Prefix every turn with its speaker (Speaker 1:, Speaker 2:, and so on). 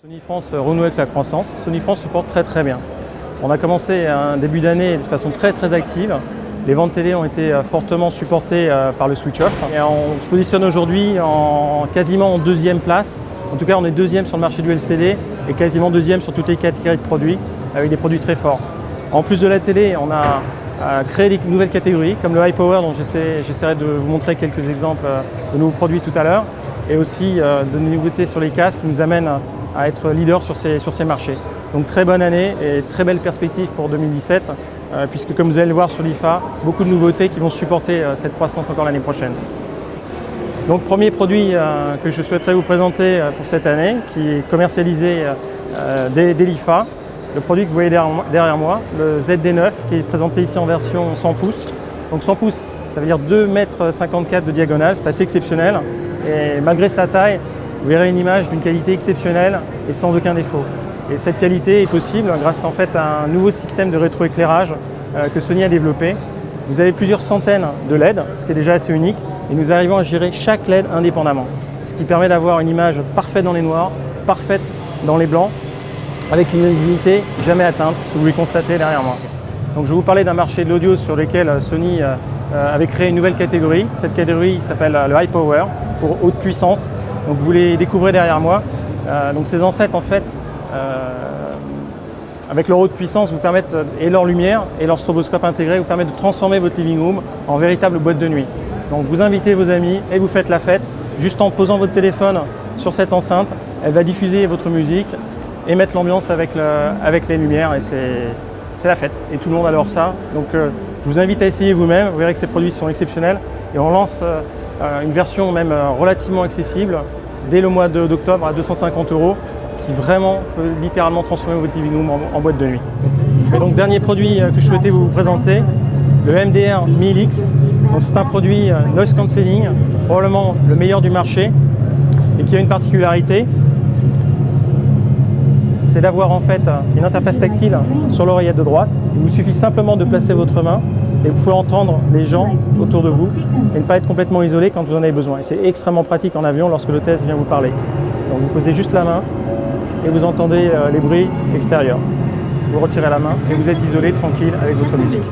Speaker 1: Sony France renoue avec la croissance. Sony France se porte très bien. On a commencé un début d'année de façon très active. Les ventes télé ont été fortement supportées par le switch-off. Et on se positionne aujourd'hui quasiment en deuxième place. En tout cas, on est deuxième sur le marché du LCD et quasiment deuxième sur toutes les catégories de produits, avec des produits très forts. En plus de la télé, on a créé des nouvelles catégories comme le High Power, dont j'essaierai de vous montrer quelques exemples de nouveaux produits tout à l'heure, et aussi de nouveautés sur les casques qui nous amènent à être leader sur ces marchés. Donc très bonne année et très belle perspective pour 2017, puisque comme vous allez le voir sur l'IFA, beaucoup de nouveautés qui vont supporter cette croissance encore l'année prochaine. Donc premier produit que je souhaiterais vous présenter pour cette année, qui est commercialisé dès l'IFA, le produit que vous voyez derrière moi, le ZD9, qui est présenté ici en version 100 pouces. Donc 100 pouces, ça veut dire 2,54 m de diagonale, c'est assez exceptionnel. Et malgré sa taille, vous verrez une image d'une qualité exceptionnelle et sans aucun défaut. Et cette qualité est possible grâce en fait à un nouveau système de rétroéclairage que Sony a développé. Vous avez plusieurs centaines de LED, ce qui est déjà assez unique, et nous arrivons à gérer chaque LED indépendamment. Ce qui permet d'avoir une image parfaite dans les noirs, parfaite dans les blancs, avec une lisibilité jamais atteinte, ce que vous pouvez constater derrière moi. Donc je vais vous parler d'un marché de l'audio sur lequel Sony avait créé une nouvelle catégorie. Cette catégorie s'appelle le High Power, pour haute puissance. Donc vous les découvrez derrière moi. Donc ces enceintes en fait, avec leur haute puissance, vous permettent, et leur lumière et leur stroboscope intégré, vous permettent de transformer votre living room en véritable boîte de nuit. Donc vous invitez vos amis et vous faites la fête, juste en posant votre téléphone sur cette enceinte. Elle va diffuser votre musique et mettre l'ambiance avec les lumières, et c'est la fête. Et tout le monde adore ça. Donc je vous invite à essayer vous-même, vous verrez que ces produits sont exceptionnels. Et on lance une version même relativement accessible dès le mois d'octobre à 250 €, qui vraiment peut littéralement transformer votre living room en boîte de nuit. Et donc dernier produit que je souhaitais vous présenter, le MDR MILX. C'est un produit noise cancelling, probablement le meilleur du marché, et qui a une particularité, c'est d'avoir en fait une interface tactile sur l'oreillette de droite. Il vous suffit simplement de placer votre main et vous pouvez entendre les gens autour de vous et ne pas être complètement isolé quand vous en avez besoin. Et c'est extrêmement pratique en avion lorsque l'hôtesse vient vous parler. Donc vous posez juste la main et vous entendez les bruits extérieurs. Vous retirez la main et vous êtes isolé, tranquille avec votre musique.